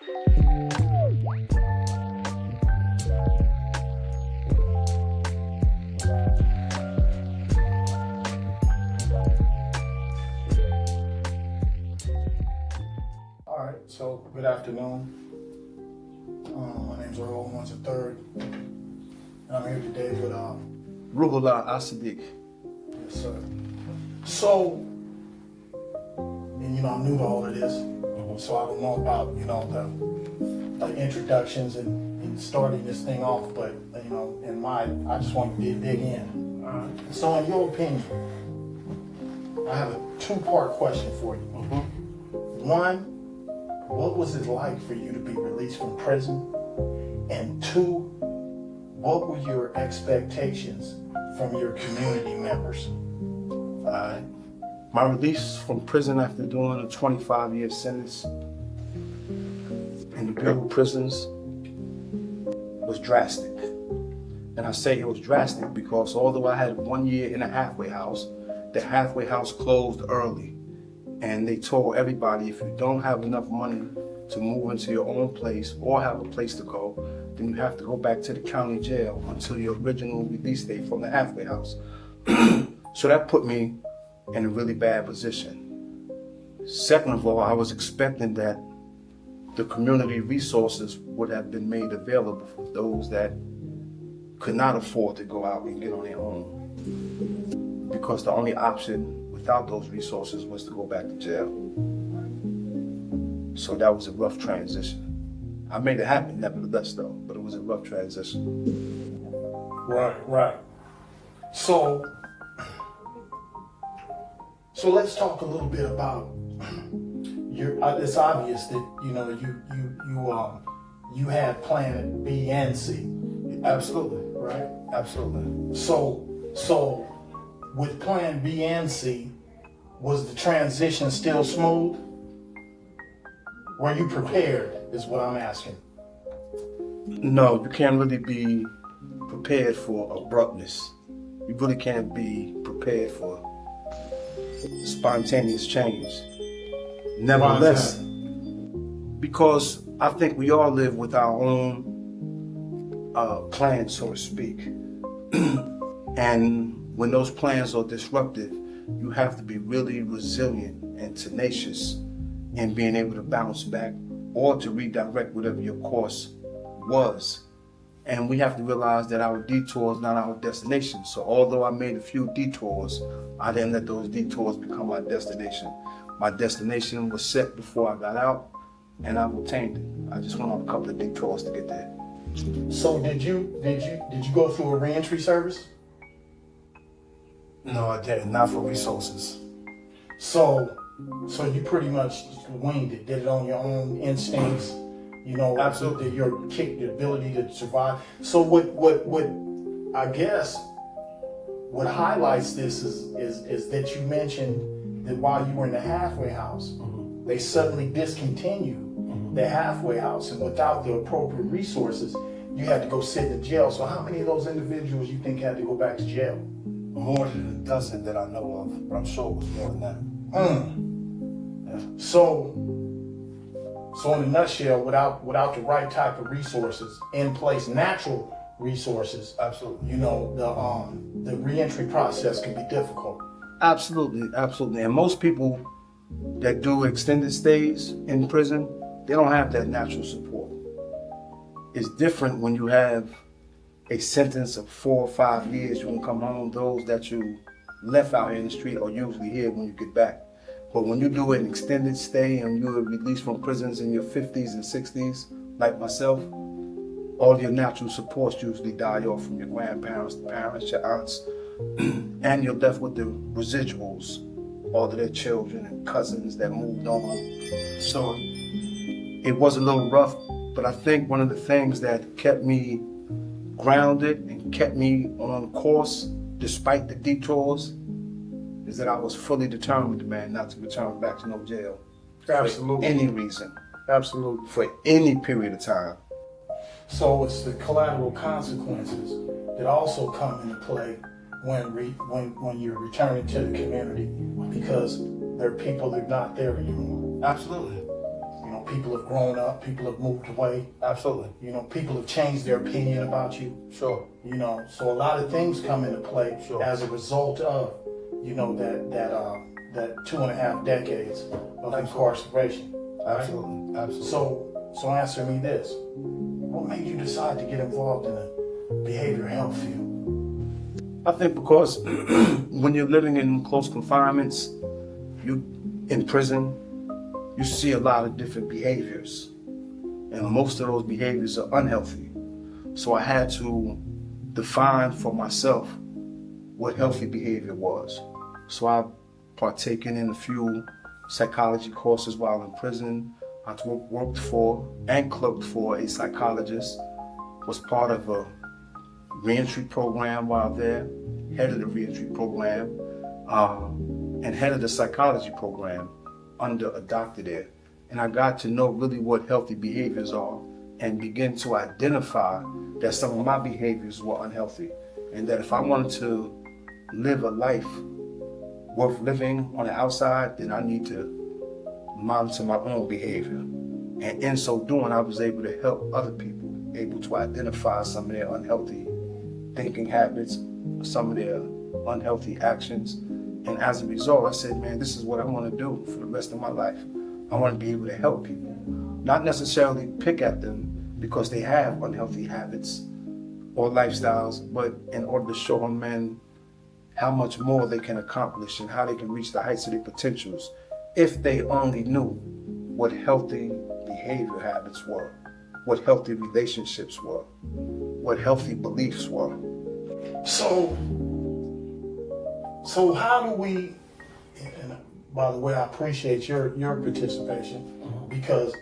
All right, so good afternoon. My name's Earl, once a third. And I'm here today with Sadiq. yes, sir. So, and I'm new to all of this, so I don't know about the introductions and starting this thing off, but I just want to dig in. All right. So, in your opinion, I have a two-part question for you. One, what was it like for you to be released from prison? And two, what were your expectations from your community members? My release from prison after doing a 25-year sentence in the Bureau of Prisons was drastic. And I say it was drastic because although I had 1 year in a halfway house, the halfway house closed early. And they told everybody, if you don't have enough money to move into your own place or have a place to go, then you have to go back to the county jail until your original release date from the halfway house. So that put me in a really bad position. Second of all, I was expecting that the community resources would have been made available for those that could not afford to go out and get on their own, because the only option without those resources was to go back to jail. So that was a rough transition. I made it happen nevertheless though, but it was a rough transition. Right. So let's talk a little bit about your. It's obvious that you had plan B and C. Absolutely. Right. Absolutely. So with plan B and C, was the transition still smooth? Were you prepared, is what I'm asking. No, you can't really be prepared for abruptness. You really can't be prepared for spontaneous change. Nevertheless, because I think we all live with our own plans, so to speak. And when those plans are disrupted, you have to be really resilient and tenacious in being able to bounce back or to redirect whatever your course was. And we have to realize that our detour is not our destination. So although I made a few detours, I didn't let those detours become my destination. My destination was set before I got out, and I've obtained it. I just went on a couple of detours to get there. So did you go through a reentry service? No, I didn't. Not for resources. So you pretty much winged it, did it on your own instincts, Absolutely. your ability to survive. So what I guess what highlights this is that you mentioned that while you were in the halfway house, they suddenly discontinued the halfway house, and without the appropriate resources, you had to go sit in the jail. So how many of those individuals you think had to go back to jail? More than a dozen that I know of, but I'm sure it was more than that. Yeah. So in a nutshell, without the right type of resources in place, natural resources, Absolutely. The reentry process can be difficult. Absolutely. And most people that do extended stays in prison, they don't have that natural support. It's different when you have a sentence of 4 or 5 years. You can come home. Those that you left out here in the street are usually here when you get back. But when you do an extended stay and you're released from prisons in your 50s and 60s, like myself, all your natural supports usually die off from your grandparents, the parents, your aunts, and you're left with the residuals, all of their children and cousins that moved on. So it was a little rough, but I think one of the things that kept me grounded and kept me on course despite the detours is that I was fully determined, man, not to return back to no jail. Absolutely. For any reason. Absolutely. For any period of time. So it's the collateral consequences that also come into play when you're returning to the community, because there are people that are not there anymore. Absolutely. people have grown up, people have moved away. Absolutely. You know, people have changed their opinion about you. Sure. You know, so a lot of things come into play Sure. as a result of, you know, that 2.5 decades of incarceration. Right? Absolutely. Absolutely. So answer me this: what made you decide to get involved in the behavioral health field? I think because when you're living in close confinements, you in prison, you see a lot of different behaviors, and most of those behaviors are unhealthy. So I had to define for myself what healthy behavior was. So I've partaken in a few psychology courses while in prison. I worked for and clerked for a psychologist, was part of a Reentry program while there, head of the Reentry program, and head of the psychology program under a doctor there. And I got to know really what healthy behaviors are and begin to identify that some of my behaviors were unhealthy, and that if I wanted to live a life worth living on the outside, then I need to monitor my own behavior. And in so doing, I was able to help other people, able to identify some of their unhealthy thinking habits, some of their unhealthy actions. And as a result, I said, man, this is what I want to do for the rest of my life. I want to be able to help people, not necessarily pick at them because they have unhealthy habits or lifestyles, but in order to show them, man, how much more they can accomplish and how they can reach the heights of their potentials if they only knew what healthy behavior habits were, what healthy relationships were, what healthy beliefs were. So how do we, and by the way, I appreciate your participation, because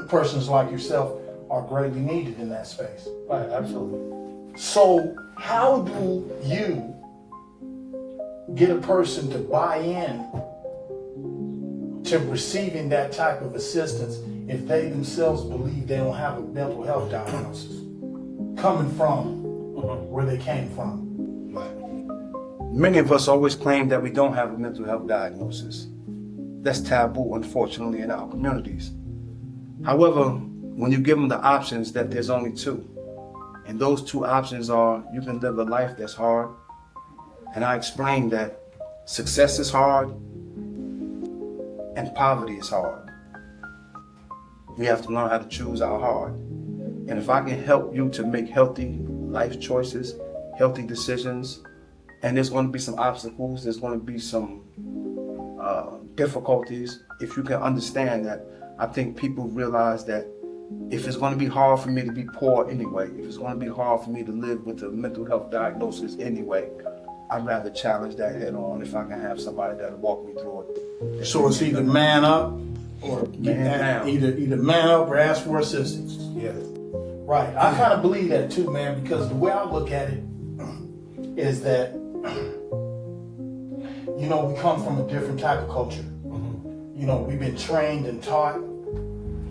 persons like yourself are greatly needed in that space. Right, absolutely. So how do you get a person to buy in to receiving that type of assistance if they themselves believe they don't have a mental health diagnosis coming from where they came from? Many of us always claim that we don't have a mental health diagnosis. That's taboo, unfortunately, in our communities. However, when you give them the options that there's only two, and those two options are you can live a life that's hard, and I explained that success is hard and poverty is hard. We have to learn how to choose our hard. And if I can help you to make healthy life choices, healthy decisions, and there's going to be some obstacles, there's going to be some difficulties. If you can understand that, I think people realize that if it's going to be hard for me to be poor anyway, if it's going to be hard for me to live with a mental health diagnosis anyway, I'd rather challenge that head on if I can have somebody that'll walk me through it. So it's either man up or Man down. either man up or ask for assistance. Yeah. Right. I kind of believe that too, man, because the way I look at it is that, you know, we come from a different type of culture. You know, we've been trained and taught,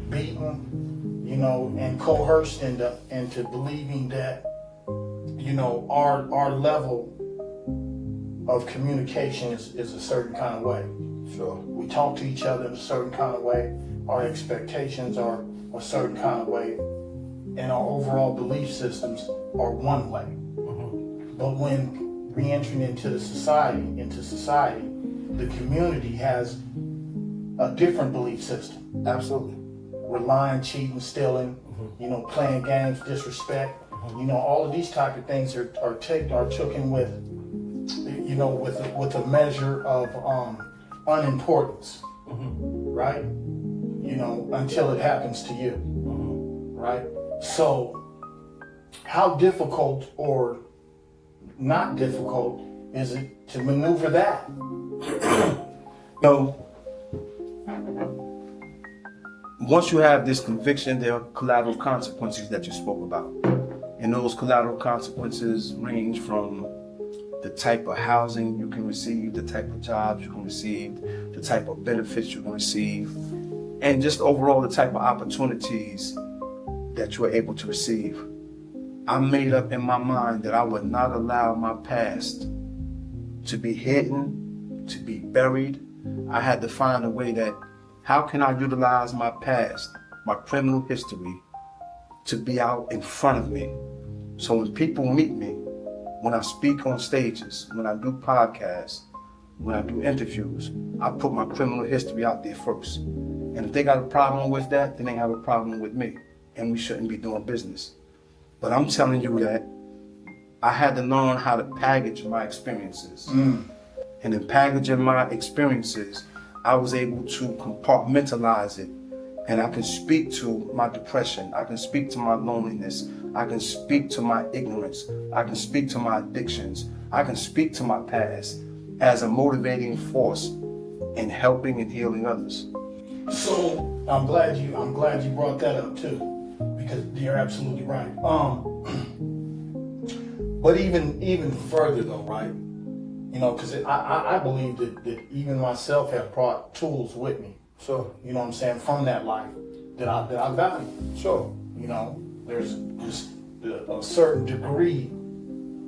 beaten, you know, and coerced into believing that, you know, our level of communication is a certain kind of way. Sure. We talk to each other in a certain kind of way. Our expectations are a certain kind of way, and our overall belief systems are one way. But when re-entering into society, the community has a different belief system. Absolutely. We're lying, cheating, stealing, you know, playing games, disrespect. You know, all of these type of things are taken with, you know, with a measure of unimportance, right? You know, until it happens to you, right? So, how difficult or not difficult is it to maneuver that? So, once you have this conviction, there are collateral consequences that you spoke about. And those collateral consequences range from the type of housing you can receive, the type of jobs you can receive, the type of benefits you can receive, and just overall the type of opportunities that you are able to receive. I made up in my mind that I would not allow my past to be hidden, to be buried. I had to find a way that, how can I utilize my past my criminal history to be out in front of me. So when people meet me, when I speak on stages, when I do podcasts, when I do interviews, I put my criminal history out there first. And if they got a problem with that, then they have a problem with me. And we shouldn't be doing business. But I'm telling you that I had to learn how to package my experiences. And in packaging my experiences, I was able to compartmentalize it. And I can speak to my depression. I can speak to my loneliness. I can speak to my ignorance. I can speak to my addictions. I can speak to my past as a motivating force in helping and healing others. So I'm glad you brought that up too, because you're absolutely right. But even further though, right? You know, because I believe that even myself have brought tools with me. Sure. You know what I'm saying, from that life that I value. Sure. You know, there's just a certain degree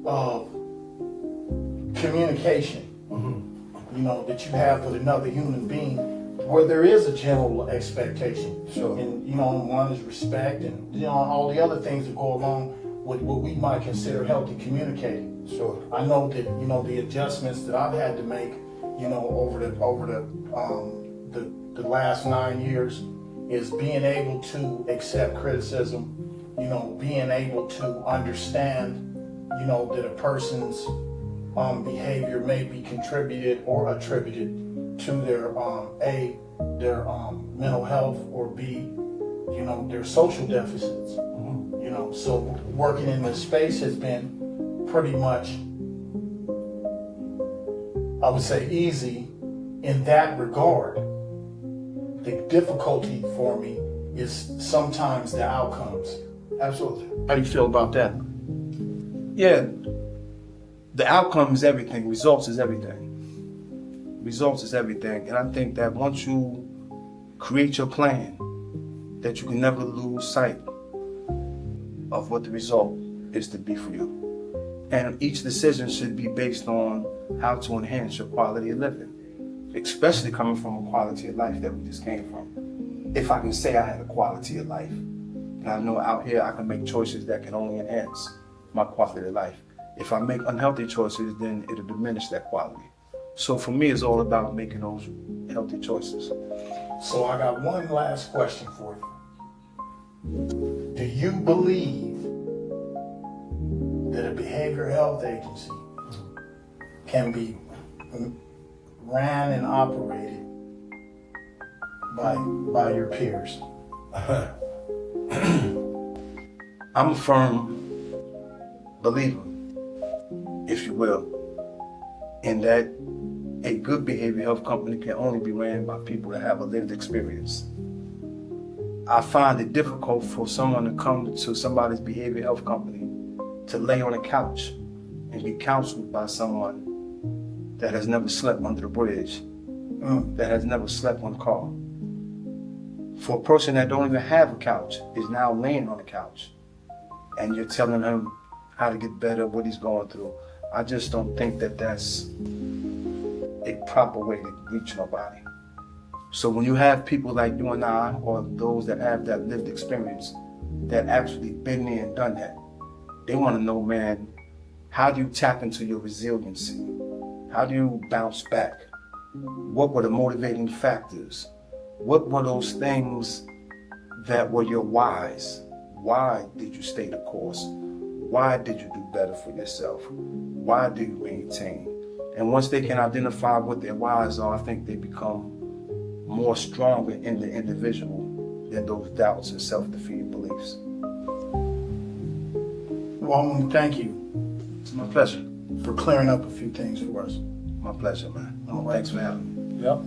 of communication, you know, that you have with another human being, where there is a general expectation. Sure. And, you know, one is respect and, you know, all the other things that go along with what we might consider healthy communicating. Sure. I know that, you know, the adjustments that I've had to make, you know, over the last 9 years is being able to accept criticism, you know, being able to understand, you know, that a person's behavior may be contributed or attributed to their their mental health, or B, you know, their social deficits. You know, so working in this space has been pretty much, I would say, easy in that regard. The difficulty for me is sometimes the outcomes. Absolutely. How do you feel about that? Yeah, the outcome is everything. Results is everything. Results is everything. And I think that once you create your plan, that you can never lose sight of what the result is to be for you. And each decision should be based on how to enhance your quality of living, especially coming from a quality of life that we just came from. If I can say I had a quality of life, and I know out here I can make choices that can only enhance my quality of life. If I make unhealthy choices, then it'll diminish that quality. So for me, it's all about making those healthy choices. So I got one last question for you. Do you believe that a behavioral health agency can be ran and operated by your peers? I'm a firm believer, if you will, in that a good behavioral health company can only be ran by people that have a lived experience. I find it difficult for someone to come to somebody's behavioral health company to lay on a couch and be counseled by someone that has never slept under the bridge, that has never slept on a car. For a person that don't even have a couch is now laying on a couch, and you're telling him how to get better, what he's going through. I just don't think that that's a proper way to reach nobody. So when you have people like you and I, or those that have that lived experience, that actually been there and done that, they want to know, man, how do you tap into your resiliency? How do you bounce back? What were the motivating factors? What were those things that were your whys? Why did you stay the course? Why did you do better for yourself? Why do you maintain? And once they can identify what their whys are, I think they become more stronger in the individual than those doubts and self-defeating beliefs. Well, I want to thank you It's my pleasure. for clearing up a few things for us. My pleasure, man. All right. Thanks for having me. Yep.